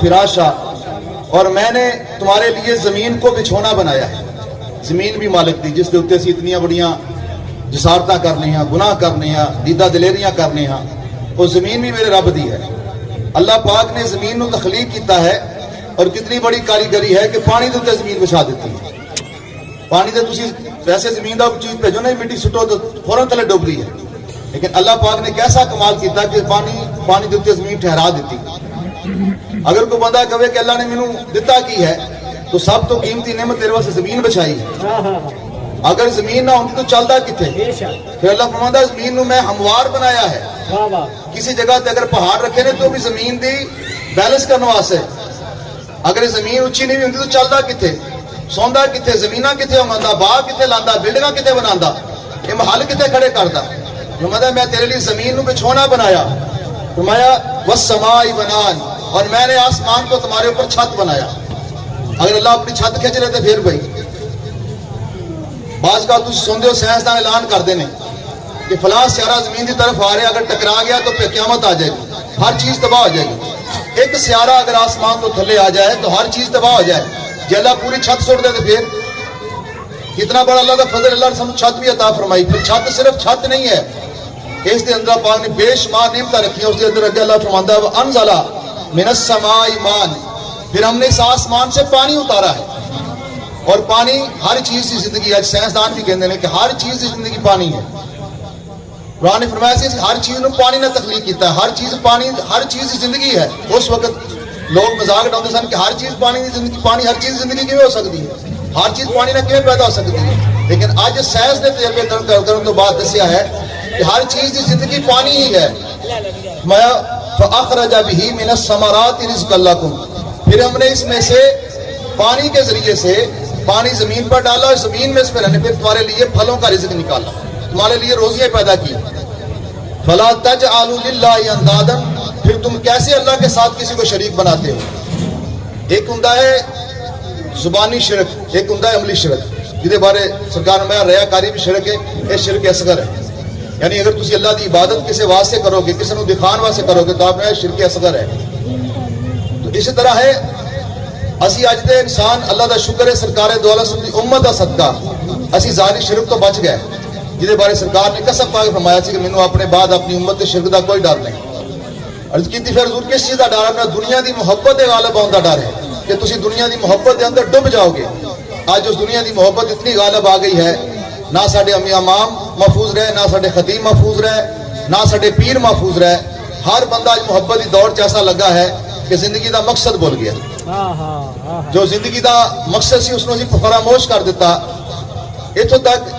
فراشا، اور میں نے تمہارے لیے زمین کو بچھونا بنایا ہے. زمین بھی مالک دی جس کے اتنے سی اتنی بڑیاں جسارتاں کرنے ہیں، گناہ کرنے ہیں، دیدہ دلیریاں کرنے ہیں، وہ زمین بھی میرے رب دی ہے. اللہ پاک نے زمین نو تخلیق کیتا ہے، اور کتنی بڑی کاریگری ہے کہ پانی دے تے زمین بچھا دیتی ہے. پانی دے تسی ویسے زمین دا چیز بھیجو نا، مٹی سٹو تو فوراً تھلے ڈوب گئی ہے، لیکن اللہ پاک نے کیسا کمال کیتا کہ پانی دے تے زمین ٹھہرا دیتی. اگر کوئی بندہ کہے کہ اللہ نے مینوں دتا کی ہے، تو سب تو قیمتی نعمت تیرے واسطے زمین بچائی ہے. اگر زمین نہ ہوتی تو چلدا کتھے؟ پھر اللہ فرماندا زمین نو میں ہموار بنایا ہے. کسی جگہ تے اگر پہاڑ رکھے نے تو بھی زمین دی بیلنس کرنے واسطے. اگر زمین اونچی نہیں ہوندی تو چلدا کتھے؟ سوندا کتھے؟ زمیناں کتھے ہوندا؟ باغ کتھے لاندا؟ بلڈنگاں کتھے بناندا؟ یہ محل کتھے کھڑے کردا؟ فرمایا میں تیرے لیے زمین نو بچھونا بنایا. فرمایا والسماء بنان، اور میں نے آسمان کو تمہارے اوپر چھت بنایا. اگر اللہ اپنی چھت کھینچ رہے تھے پھر بھائی بعض کا تم سنتے ہو سائنسدان اعلان کرتے ہیں کہ فلاں سیارہ زمین کی طرف آ رہے ہیں، اگر ٹکرا گیا تو پھر قیامت آ جائے گی، ہر چیز تباہ ہو جائے گی. ایک سیارہ اگر آسمان تو تھلے آ جائے تو ہر چیز تباہ ہو جائے. جی اللہ پوری چھت سوڑ دے تو پھر کتنا بڑا اللہ کا فضل. اللہ نے سب چھت بھی عطا فرمائی. پھر چھت صرف چھت نہیں ہے، اس کے اندر پاک نے بے شمار نعمتیں رکھی ہیں. اس کے اندر اگے اللہ فرماندا ہے وانزل من السماء ماء، پھر ہم نے اس آسمان سے پانی اتارا ہے. اور پانی ہر چیز کی زندگی ہے. سائنسدان بھی کہتے ہیں کہ ہر چیز کی زندگی پانی ہے. قرآن نے فرمایا کہ ہر چیز نے پانی نے تخلیق کیتا ہے. ہر چیز پانی، ہر چیز کی زندگی ہے. اس وقت لوگ مذاق اڑاتے سن کہ ہر چیز پانی کی زندگی، پانی ہر چیز زندگی کیوں ہو سکتی ہے؟ ہر چیز پانی نہ کیوں پیدا ہو سکتی ہے؟ لیکن آج سائنس نے تجربے کرنے تو بعد دسیا ہے کہ ہر چیز کی زندگی پانی ہی ہے. میں فاخرج به من الثمرات رزقا لكم، پھر ہم نے اس میں سے پانی کے ذریعے سے پانی زمین پر ڈالا، اور زمین میں اس پر پھر تمہارے لیے پھلوں کا رزق نکالا، تمہارے لیے روزیاں پیدا کی. فلا تجعلوا للہ اندادا، پھر تم کیسے اللہ کے ساتھ کسی کو شریک بناتے ہو؟ ایک ہوندا ہے زبانی شرک، ایک ہوندا ہے عملی شرک، جہدے بارے سرکار نے ریا کاری بھی شرک ہے. یہ شرک اصغر ہے، یعنی اگر تسی اللہ دی عبادت کسی واسطے کرو گے، کسی نو دکھان واسطے کرو گے تو آپ نے شرک اصغر ہے. تو اسی طرح ہے اسی اج دے انسان اللہ دا شکر ہے سرکار دو عالم دی امت دا صدقہ اسی ظاہری شرک تو بچ گئے، جہدے بارے سرکار نے قسم پا کے فرمایا سی کہ مینوں اپنے بعد اپنی امت تے شرک دا کوئی ڈر نہیں. عرض کیتی پھر حضور کس چیز دا ڈر ہے؟ اپنا دنیا دی محبت دے غالب آن دا ڈر ہے کہ تسی دنیا دی محبت دے اندر ڈب جاؤ گے. آج اس دنیا دی محبت اتنی غالب آ گئی ہے، نہ ساڈے امام محفوظ رہے، نہ ساڈے خطیب محفوظ رہے، نہ ساڈے پیر محفوظ رہے. ہر بندہ آج محبت کی دوڑ ایسا لگا ہے کہ زندگی دا مقصد بھول گیا. جو زندگی دا مقصد سی اس نے فراموش کر دیتا. اتوں تک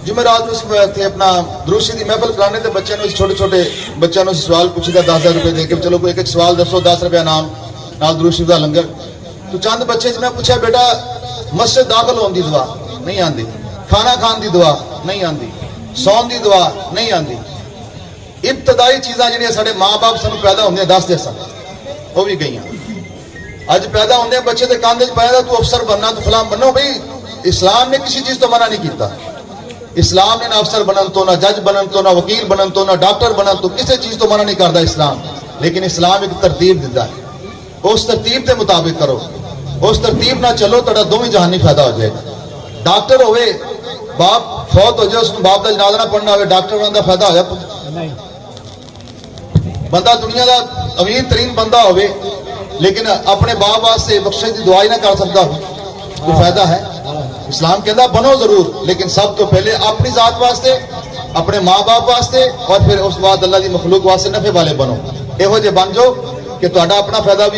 جمعرات میں اپنا دروشی دی محفل کرانے تے بچے نے چھوٹے چھوٹے بچوں نے سوال پوچھتا 10,000 روپے دے کے چلو کوئی ایک سوال دسو 10 روپے نام نال دروشی دا لنگر. تو چند بچے سے میں پوچھا بیٹا مسجد داخل ہونے دی دعا نہیں آندی، کھانا کھان دی دعا نہیں آندی، سون دی دعا نہیں آندی. ابتدائی چیزاں جہاں سارے ماں باپ سانو پیدا ہوندے دس دے سن وہ بھی گئی. اج پیدا ہوندے بچے تے کاندھ پایا تو افسر بننا تو فلاں بنو. بھائی اسلام نے کسی چیز تو منع نہیں کیتا. اسلام نے نہ افسر بنن تو، نہ جج بنن تو، نہ وکیل بنن تو، نہ ڈاکٹر بنن تو، کسی چیز تو منع نہیں کرتا اسلام. لیکن اسلام ایک ترتیب دیتا ہے، اس ترتیب کے مطابق کرو، اس ترتیب نہ چلو تو دونوں جہانی فائدہ ہو جائے گا. ڈاکٹر ہوئے باپ فوت ہو جائے اس کو باپ کا جنازہ نہ پڑھنا ہوئے ڈاکٹر بننے کا فائدہ ہوا؟ بندہ دنیا کا امیر ترین بندہ ہوئے لیکن اپنے باپ واسطے بخشش کی دعا ہی نہ کر سکتا کوئی فائدہ ہے؟ اسلام کہتا بنو ضرور لیکن سب تو پہلے اپنی ذات واسطے، اپنے ماں باپ واسطے، اور پھر اس بعد اللہ کی مخلوق واسطے نفع والے بنو. یہو جے بن جاؤ کہ تہاڈا اپنا فائدہ بھی